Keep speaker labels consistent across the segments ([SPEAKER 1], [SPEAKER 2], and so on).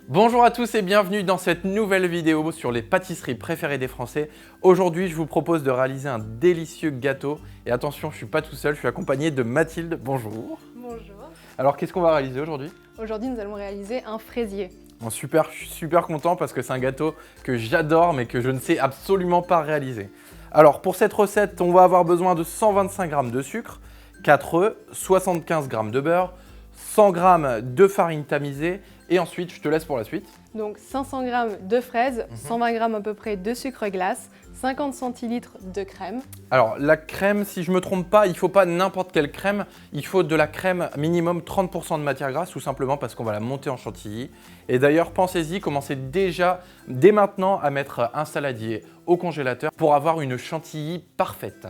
[SPEAKER 1] Bonjour à tous et bienvenue dans cette nouvelle vidéo sur les pâtisseries préférées des Français. Aujourd'hui, je vous propose de réaliser un délicieux gâteau. Et attention, je ne suis pas tout seul, je suis accompagné de Mathilde. Bonjour.
[SPEAKER 2] Bonjour.
[SPEAKER 1] Alors, qu'est-ce qu'on va réaliser aujourd'hui?
[SPEAKER 2] Aujourd'hui, nous allons réaliser un fraisier.
[SPEAKER 1] Bon, super, je suis super content parce que c'est un gâteau que j'adore mais que je ne sais absolument pas réaliser. Alors, pour cette recette, on va avoir besoin de 125 g de sucre, 4 œufs, 75 g de beurre, 100 g de farine tamisée et ensuite, je te laisse pour la suite.
[SPEAKER 2] Donc 500 g de fraises, 120 g à peu près de sucre glace, 50 centilitres de crème.
[SPEAKER 1] Alors la crème, si je ne me trompe pas, il ne faut pas n'importe quelle crème, il faut de la crème minimum 30 % de matière grasse, tout simplement parce qu'on va la monter en chantilly. Et d'ailleurs, pensez-y, commencez déjà, dès maintenant, à mettre un saladier au congélateur pour avoir une chantilly parfaite.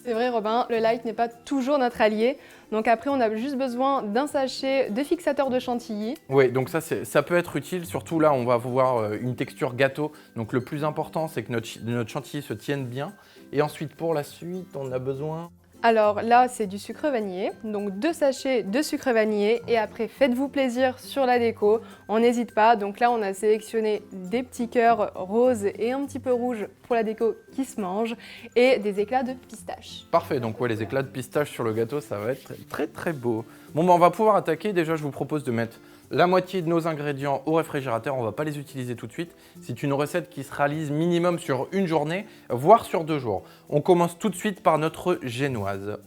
[SPEAKER 2] C'est vrai Robin, le light n'est pas toujours notre allié. Donc après, on a juste besoin d'un sachet de fixateur de chantilly.
[SPEAKER 1] Oui, donc ça peut être utile, surtout là, on va avoir une texture gâteau. Donc le plus important, c'est que notre chantilly se tienne bien. Et ensuite, pour la suite, on a besoin...
[SPEAKER 2] Alors là, c'est du sucre vanillé, donc 2 sachets de sucre vanillé. Et après, faites-vous plaisir sur la déco, on n'hésite pas. Donc là, on a sélectionné des petits cœurs roses et un petit peu rouges pour la déco qui se mange et des éclats de pistache.
[SPEAKER 1] Parfait, donc ouais, les éclats de pistache sur le gâteau, ça va être très très beau. Bon, on va pouvoir attaquer. Déjà, je vous propose de mettre la moitié de nos ingrédients au réfrigérateur. On ne va pas les utiliser tout de suite. C'est une recette qui se réalise minimum sur une journée, voire sur 2 jours. On commence tout de suite par notre génoise.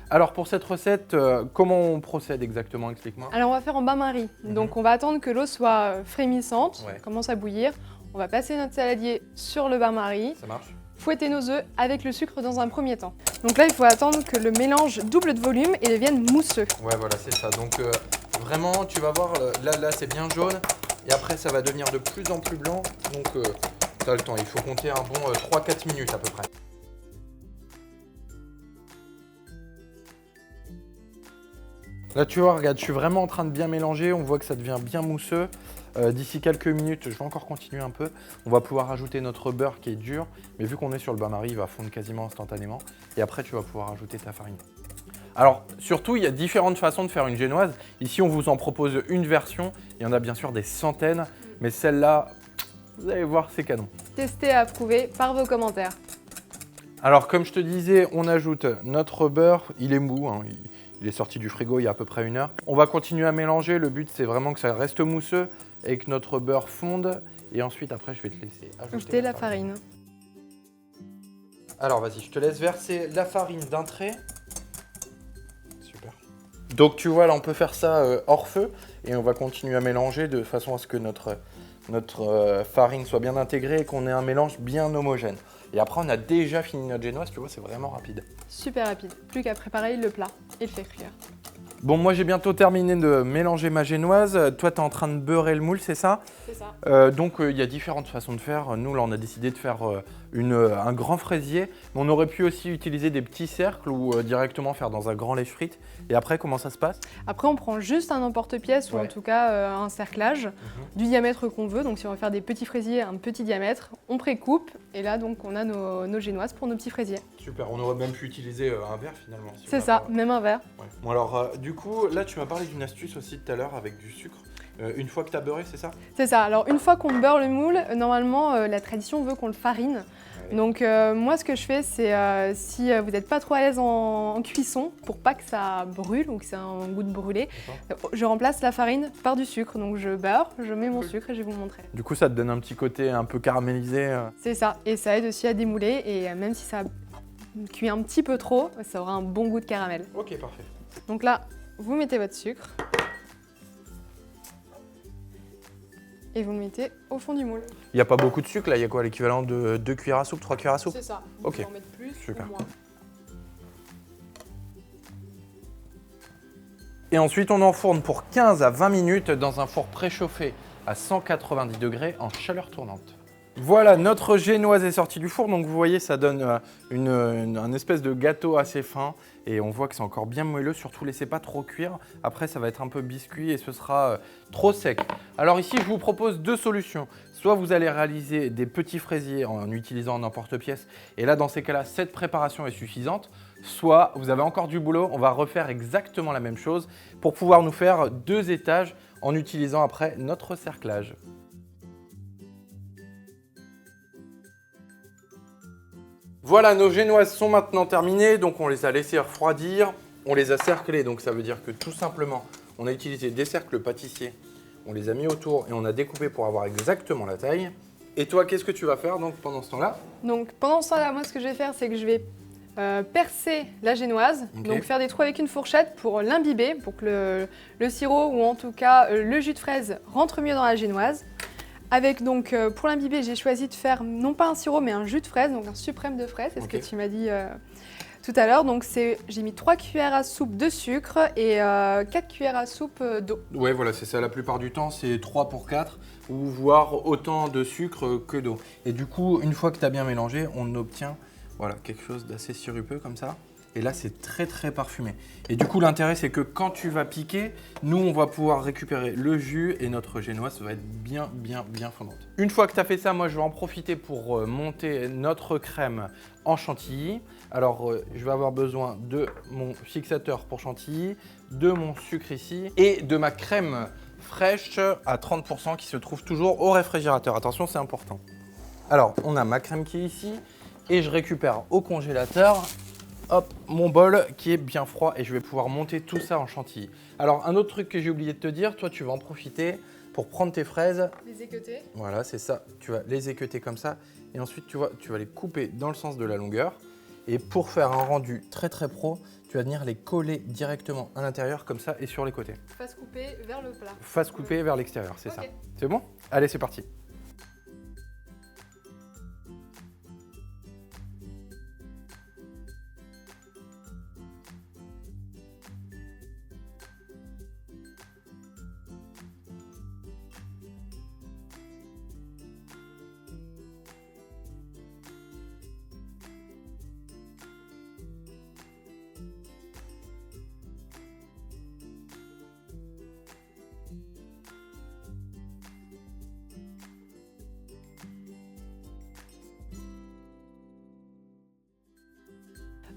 [SPEAKER 1] Alors pour cette recette, comment on procède exactement? Explique-moi.
[SPEAKER 2] Alors on va faire en bain-marie. Donc on va attendre que l'eau soit frémissante,
[SPEAKER 1] Ouais.
[SPEAKER 2] commence à bouillir. On va passer notre saladier sur le bain-marie.
[SPEAKER 1] Ça marche?
[SPEAKER 2] Fouetter nos œufs avec le sucre dans un premier temps. Donc là, il faut attendre que le mélange double de volume et devienne mousseux.
[SPEAKER 1] Ouais, voilà, c'est ça. Donc vraiment, tu vas voir, là c'est bien jaune. Et après, ça va devenir de plus en plus blanc. Donc tu as le temps. Il faut compter un bon 3-4 minutes à peu près. Là, tu vois, regarde, je suis vraiment en train de bien mélanger. On voit que ça devient bien mousseux. D'ici quelques minutes, je vais encore continuer un peu. On va pouvoir ajouter notre beurre qui est dur. Mais vu qu'on est sur le bain-marie, il va fondre quasiment instantanément. Et après, tu vas pouvoir ajouter ta farine. Alors, surtout, il y a différentes façons de faire une génoise. Ici, on vous en propose une version. Il y en a bien sûr des centaines. Mais celle-là, vous allez voir, c'est canon.
[SPEAKER 2] Testez et approuvez par vos commentaires.
[SPEAKER 1] Alors, comme je te disais, on ajoute notre beurre. Il est mou, hein. Il est sorti du frigo il y a à peu près 1 heure. On va continuer à mélanger. Le but, c'est vraiment que ça reste mousseux et que notre beurre fonde. Et ensuite, après, je vais te laisser
[SPEAKER 2] Ajouter la farine.
[SPEAKER 1] Alors, vas-y, je te laisse verser la farine d'un trait. Super. Donc, tu vois, là, on peut faire ça hors feu. Et on va continuer à mélanger de façon à ce que notre farine soit bien intégrée et qu'on ait un mélange bien homogène. Et après, on a déjà fini notre génoise. Tu vois, c'est vraiment rapide.
[SPEAKER 2] Super rapide. Plus qu'à préparer le plat et le faire cuire.
[SPEAKER 1] Bon, moi j'ai bientôt terminé de mélanger ma génoise. Toi, tu es en train de beurrer le moule, c'est ça?
[SPEAKER 2] C'est ça.
[SPEAKER 1] Donc, il y a différentes façons de faire. Nous, là, on a décidé de faire un grand fraisier. Mais on aurait pu aussi utiliser des petits cercles ou directement faire dans un grand lèche frites. Et après, comment ça se passe?
[SPEAKER 2] Après, on prend juste un emporte-pièce ou en tout cas un cerclage du diamètre qu'on veut. Donc si on veut faire des petits fraisiers, un petit diamètre, on précoupe. Et là, donc, on a nos génoises pour nos petits fraisiers.
[SPEAKER 1] Super, on aurait même pu utiliser un verre finalement. Si
[SPEAKER 2] C'est ça, même un verre.
[SPEAKER 1] Ouais. Bon, alors, du coup, là, tu m'as parlé d'une astuce aussi tout à l'heure avec du sucre. Une fois que tu as beurré, c'est ça?
[SPEAKER 2] C'est ça. Alors une fois qu'on beurre le moule, normalement la tradition veut qu'on le farine.
[SPEAKER 1] Ouais.
[SPEAKER 2] Donc moi ce que je fais c'est si vous n'êtes pas trop à l'aise en cuisson, pour pas que ça brûle ou que ça ait un goût de brûlé, je remplace la farine par du sucre. Donc je beurre, je mets mon sucre et je vais vous montrer.
[SPEAKER 1] Du coup, ça te donne un petit côté un peu caramélisé.
[SPEAKER 2] C'est ça. Et ça aide aussi à démouler et même si ça cuit un petit peu trop, ça aura un bon goût de caramel.
[SPEAKER 1] Ok, parfait.
[SPEAKER 2] Donc là, vous mettez votre sucre. Et vous le mettez au fond du moule.
[SPEAKER 1] Il n'y a pas beaucoup de sucre là, il y a quoi, l'équivalent de 2 cuillères à soupe, 3 cuillères à soupe?
[SPEAKER 2] C'est ça. Vous
[SPEAKER 1] Ok.
[SPEAKER 2] pouvez en mettre plus
[SPEAKER 1] Super.
[SPEAKER 2] ou moins.
[SPEAKER 1] Et ensuite, on enfourne pour 15 à 20 minutes dans un four préchauffé à 190 degrés en chaleur tournante. Voilà, notre génoise est sortie du four, donc vous voyez, ça donne un espèce de gâteau assez fin et on voit que c'est encore bien moelleux, surtout laissez pas trop cuire. Après, ça va être un peu biscuit et ce sera trop sec. Alors ici, je vous propose 2 solutions. Soit vous allez réaliser des petits fraisiers en utilisant un emporte-pièce et là, dans ces cas-là, cette préparation est suffisante. soit vous avez encore du boulot, on va refaire exactement la même chose pour pouvoir nous faire 2 étages en utilisant après notre cerclage. Voilà, nos génoises sont maintenant terminées, donc on les a laissées refroidir, on les a cerclées, donc ça veut dire que tout simplement, on a utilisé des cercles pâtissiers, on les a mis autour et on a découpé pour avoir exactement la taille. Et toi, qu'est-ce que tu vas faire donc pendant ce temps-là?
[SPEAKER 2] Donc pendant ce temps-là, moi ce que je vais faire, c'est que je vais percer la génoise, donc faire des trous avec une fourchette pour l'imbiber, pour que le sirop ou en tout cas le jus de fraise rentre mieux dans la génoise. Avec donc pour l'imbiber, j'ai choisi de faire non pas un sirop mais un jus de fraise, donc un suprême de fraise, c'est ce que tu m'as dit tout à l'heure. Donc j'ai mis 3 cuillères à soupe de sucre et 4 cuillères à soupe d'eau.
[SPEAKER 1] Ouais, voilà, c'est ça. La plupart du temps, c'est 3 pour 4 ou voire autant de sucre que d'eau. Et du coup, une fois que tu as bien mélangé, on obtient voilà, quelque chose d'assez sirupeux comme ça. Et là, c'est très très parfumé. Et du coup, l'intérêt, c'est que quand tu vas piquer, nous, on va pouvoir récupérer le jus et notre génoise va être bien fondante. Une fois que tu as fait ça, moi, je vais en profiter pour monter notre crème en chantilly. Alors, je vais avoir besoin de mon fixateur pour chantilly, de mon sucre ici et de ma crème fraîche à 30% qui se trouve toujours au réfrigérateur. Attention, c'est important. Alors, on a ma crème qui est ici et je récupère au congélateur. Hop, mon bol qui est bien froid et je vais pouvoir monter tout ça en chantilly. Alors, un autre truc que j'ai oublié de te dire, toi, tu vas en profiter pour prendre tes fraises.
[SPEAKER 2] Les équeuter.
[SPEAKER 1] Voilà, c'est ça. Tu vas les équeuter comme ça et ensuite, tu vas les couper dans le sens de la longueur. Et pour faire un rendu très pro, tu vas venir les coller directement à l'intérieur comme ça et sur les côtés.
[SPEAKER 2] Face coupée vers le plat.
[SPEAKER 1] Face coupée vers l'extérieur, c'est ça. C'est bon? Allez, c'est parti.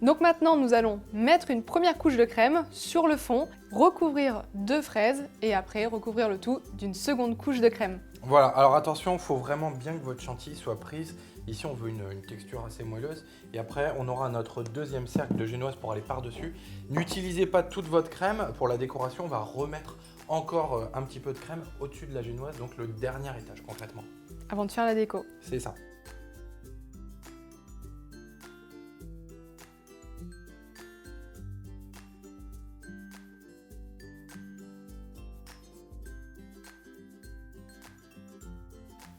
[SPEAKER 2] Donc maintenant, nous allons mettre une première couche de crème sur le fond, recouvrir de fraises et après recouvrir le tout d'une seconde couche de crème.
[SPEAKER 1] Voilà, alors attention, il faut vraiment bien que votre chantilly soit prise. Ici, on veut une texture assez moelleuse. Et après, on aura notre deuxième cercle de génoise pour aller par-dessus. N'utilisez pas toute votre crème. Pour la décoration, on va remettre encore un petit peu de crème au-dessus de la génoise, donc le dernier étage concrètement.
[SPEAKER 2] Avant de faire la déco.
[SPEAKER 1] C'est ça.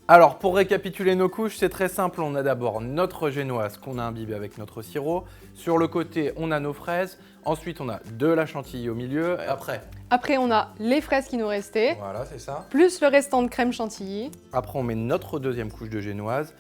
[SPEAKER 1] Alors, pour récapituler nos couches, c'est très simple. On a d'abord notre génoise qu'on a imbibée avec notre sirop. Sur le côté, on a nos fraises. Ensuite, on a de la chantilly au milieu. Et
[SPEAKER 2] après, on a les fraises qui nous restaient.
[SPEAKER 1] Voilà, c'est ça.
[SPEAKER 2] Plus le restant de crème chantilly.
[SPEAKER 1] Après, on met notre deuxième couche de génoise.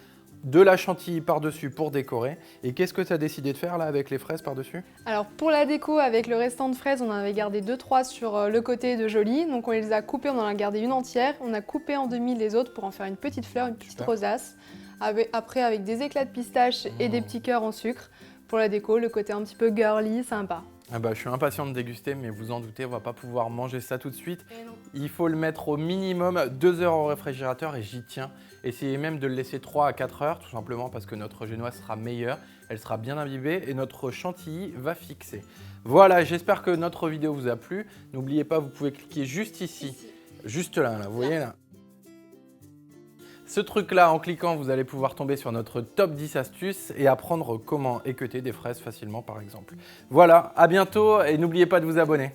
[SPEAKER 1] De la chantilly par-dessus pour décorer. Et qu'est-ce que tu as décidé de faire là avec les fraises par-dessus?
[SPEAKER 2] Alors pour la déco, avec le restant de fraises, on en avait gardé 2-3 sur le côté de Jolie. Donc on les a coupées, on en a gardé une entière. On a coupé en demi les autres pour en faire une petite fleur, une petite rosace. Après avec des éclats de pistache et des petits cœurs en sucre. Pour la déco, le côté un petit peu girly, sympa.
[SPEAKER 1] Ah bah, je suis impatient de déguster, mais vous en doutez, on va pas pouvoir manger ça tout de suite. Il faut le mettre au minimum 2 heures au réfrigérateur et j'y tiens. Essayez même de le laisser 3 à 4 heures, tout simplement parce que notre génoise sera meilleure, elle sera bien imbibée et notre chantilly va fixer. Voilà, j'espère que notre vidéo vous a plu. N'oubliez pas, vous pouvez cliquer juste ici, juste là, vous voyez là. Ce truc-là, en cliquant, vous allez pouvoir tomber sur notre top 10 astuces et apprendre comment équeuter des fraises facilement, par exemple. Voilà, à bientôt et n'oubliez pas de vous abonner.